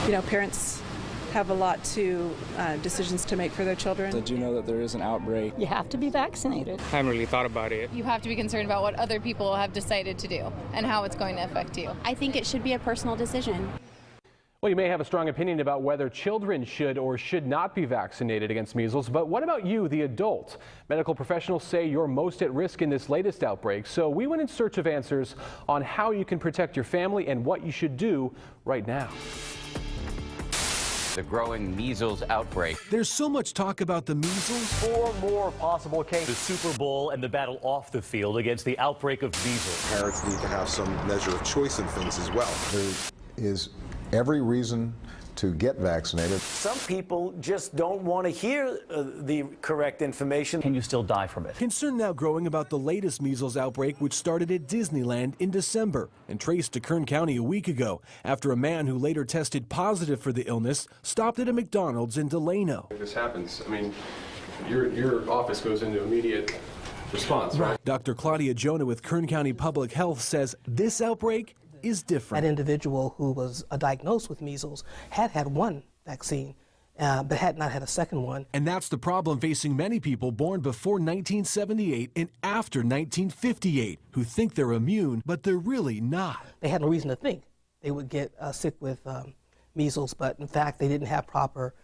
Parents have a lot to decisions to make for their children. Did you know that there is an outbreak? You have to be vaccinated. I haven't really thought about it. You have to be concerned about what other people have decided to do and how it's going to affect you. I think it should be a personal decision. Well, you may have a strong opinion about whether children should or should not be vaccinated against measles, but what about you, the adult? Medical professionals say you're most at risk in this latest outbreak, so we went in search of answers on how you can protect your family and what you should do right now. The growing measles outbreak. There's so much talk about the measles. 4 more possible cases. The Super Bowl and the battle off the field against the outbreak of measles. Parents need to have some measure of choice in things as well. There is every reason to get vaccinated. Some people just don't want to hear the correct information. Can you still die from it? Concern now growing about the latest measles outbreak, which started at Disneyland in December and traced to Kern County a week ago after a man who later tested positive for the illness stopped at a McDonald's in Delano. This happens. I mean, your office goes into immediate response, right? Dr. Claudia Jonah with Kern County Public Health says this outbreak is different. That individual who was diagnosed with measles had had one vaccine, but had not had a second one. And that's the problem facing many people born before 1978 and after 1958 who think they're immune, but they're really not. They had no reason to think they would get sick with measles, but in fact they didn't have proper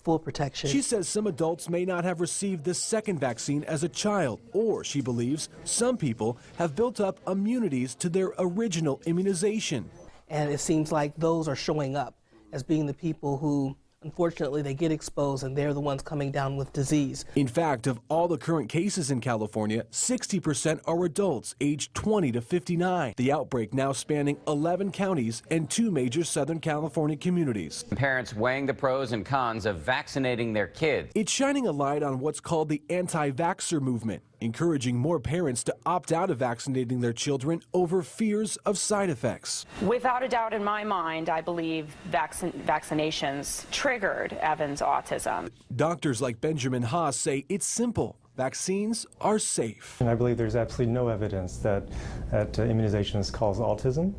full protection. She says some adults may not have received the second vaccine as a child, or she believes some people have built up immunities to their original immunization. And it seems like those are showing up as being the people who, unfortunately, they get exposed and they're the ones coming down with disease. In fact, of all the current cases in California, 60% are adults aged 20 to 59. The outbreak now spanning 11 counties and 2 major Southern California communities. Parents weighing the pros and cons of vaccinating their kids. It's shining a light on what's called the anti-vaxxer movement, encouraging more parents to opt out of vaccinating their children over fears of side effects. Without a doubt in my mind, I believe vaccinations triggered Evan's autism. Doctors like Benjamin Haas say it's simple. Vaccines are safe. And I believe there's absolutely no evidence that immunizations cause autism.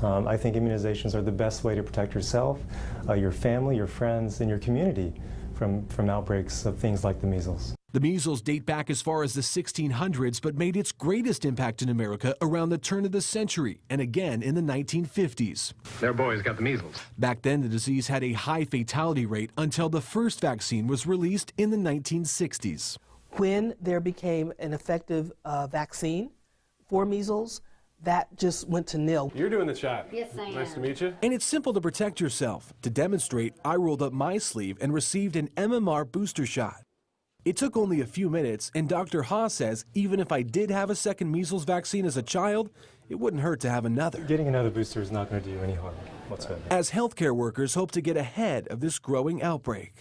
I think immunizations are the best way to protect yourself, your family, your friends, and your community from outbreaks of things like the measles. The measles date back as far as the 1600s, but made its greatest impact in America around the turn of the century and again in the 1950s. Their boys got the measles. Back then, the disease had a high fatality rate until the first vaccine was released in the 1960s. When there became an effective vaccine for measles, that just went to nil. You're doing the shot. Yes, I am. Nice to meet you. And it's simple to protect yourself. To demonstrate, I rolled up my sleeve and received an MMR booster shot. It took only a few minutes, and Dr. Haas says even if I did have a second measles vaccine as a child, it wouldn't hurt to have another. Getting another booster is not going to do any harm whatsoever. As healthcare workers hope to get ahead of this growing outbreak.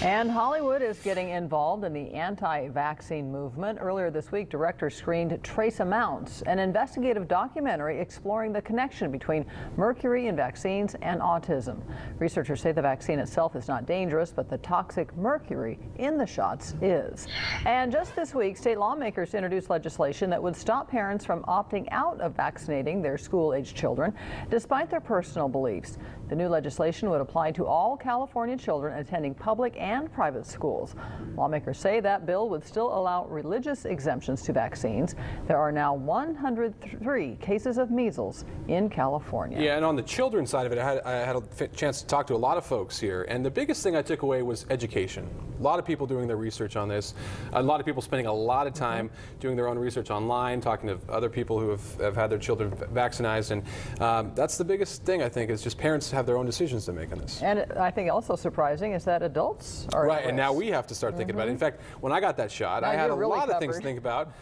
And Hollywood is getting involved in the anti-vaccine movement. Earlier this week, directors screened Trace Amounts, an investigative documentary exploring the connection between mercury in vaccines and autism. Researchers say the vaccine itself is not dangerous, but the toxic mercury in the shots is. And just this week, state lawmakers introduced legislation that would stop parents from opting out of vaccinating their school-aged children, despite their personal beliefs. The new legislation would apply to all California children attending public and private schools. Lawmakers say that bill would still allow religious exemptions to vaccines. There are now 103 cases of measles in California. Yeah, and on the children's side of it, I had a chance to talk to a lot of folks here, and the biggest thing I took away was education. A lot of people doing their research on this, a lot of people spending a lot of time doing their own research online, talking to other people who have had their children vaccinated, and that's the biggest thing, I think, is just parents have their own decisions to make on this. And I think also surprising is that adults are right, and now we have to start thinking about it. In fact, when I got that shot, I had a lot of things to think about.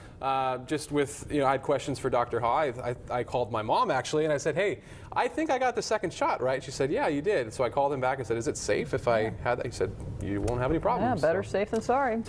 Just with, I had questions for Dr. Ha. I called my mom actually, and I said, hey, I think I got the second shot, right? She said, yeah, you did. So I called him back and said, is it safe if I had that? He said, you won't have any problems. Yeah, better safe than sorry.